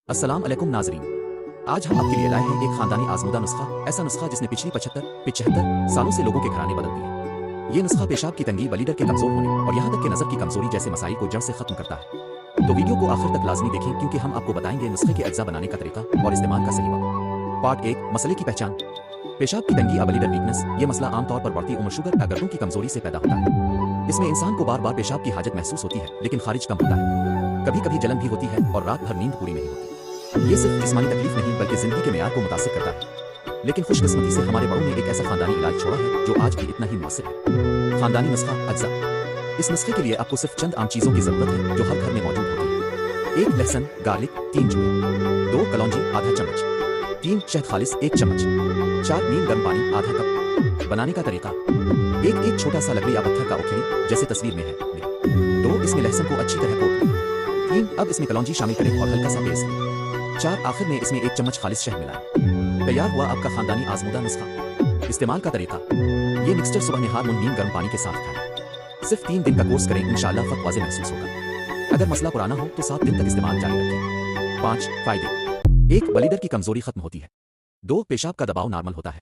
अस्सलाम अलैकुम नाजरीन। आज हम आपके लिए लाए हैं एक खानदानी आजमूदा नुस्खा, ऐसा नुस्खा जिसने पिछली 75 सालों से लोगों के घराने बदल दिए। ये नुस्खा पेशाब की तंगी, बलीडर के कमजोर होने और यहाँ तक कि नजर की कमजोरी जैसे मसाइल को जड़ से खत्म करता है। तो वीडियो को आखिर तक लाजमी देखें क्योंकि हम आपको बताएंगे नुस्खे के अज्जा बनाने का तरीका और इस्तेमाल का सही वक्त। पार्ट 1, मसले की पहचान। पेशाब की तंगी या बलीडर वीकनेस, ये मसला आमतौर पर बढ़ती उम्र, शुगर या गर्दन की कमजोरी से पैदा होता है। इसमें इंसान को बार बार पेशाब की हाजत महसूस होती है लेकिन खारिज कम होता है। कभी कभी जलन भी होती है और रात भर नींद पूरी नहीं होती। ये सिर्फ जिस्मानी तकलीफ नहीं बल्कि जिंदगी के मेयार को मुतासिर करता है। लेकिन खुशकिस्मती से हमारे बड़ों ने एक ऐसा खानदानी इलाज छोड़ा है जो आज भी इतना ही मुअस्सिर है। खानदानी नुस्खा अज्जा। इस नुस्खे के लिए आपको सिर्फ चंद आम चीजों की जरूरत है जो हर घर में मौजूद होती है। 1 लहसुन गार्लिक 3 चूहे, 2 कलौंजी आधा चम्मच, 3 शहद खालिस 1 चम्मच, 4 नीम गर्म पानी आधा कप। बनाने का तरीका। एक छोटा सा लकड़ी या पत्थर का उखली जैसे तस्वीर में है। 2 इसमें लहसुन को अच्छी तरह कोट लें। 3 अब इसमें कलौंजी शामिल करें और हल्का सा पेस्ट लें। 4 आखिर में इसमें 1 चम्मच खालिस शहद मिलाएं। तैयार हुआ आपका खानदानी आजमूदा नुस्खा। इस्तेमाल का तरीका। ये मिक्सचर सुबह निहार नीम गर्म पानी के साथ खाएं। सिर्फ 3 दिन का कोर्स करें, इंशाअल्लाह फर्क वाज़ेह महसूस होगा। अगर मसला पुराना हो तो 7 दिन तक इस्तेमाल जारी रखें। 5 फायदे। 1 बलीडर की कमजोरी खत्म होती है। 2 पेशाब का दबाव नॉर्मल होता है।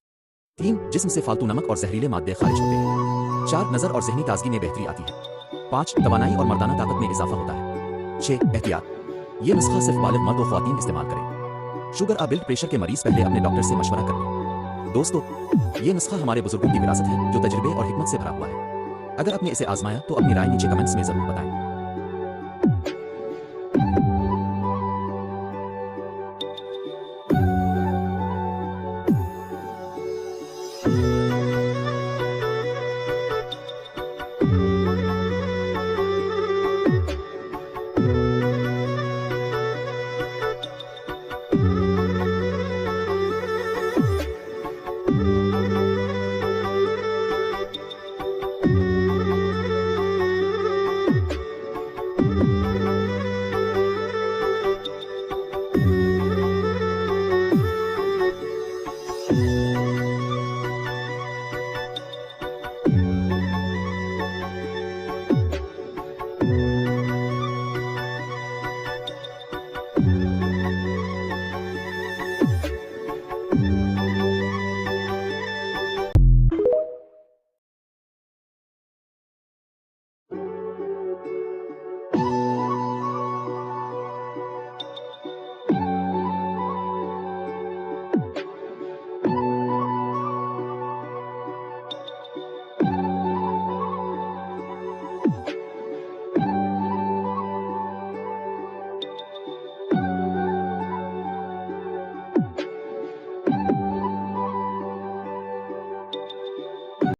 3 जिस्म से फालतू नमक और जहरीले मादे खारिज होते हैं। 4 नजर और जहनी ताजगी में बेहतरी आती है। 5 तवानाई और मर्दाना ताकत में इजाफा होता है। 6 एहतियात। ये नुस्खा सिर्फ बालिग मर्द और ख्वातीन इस्तेमाल करें। शुगर या ब्लड प्रेशर के मरीज पहले अपने डॉक्टर से मशवरा कर लें। दोस्तों, ये नुस्खा हमारे बुजुर्गों की विरासत है जो तजर्बे और हिकमत से भरा हुआ है। अगर आपने इसे आजमाया तो अपनी राय नीचे कमेंट्स में जरूर बताएं।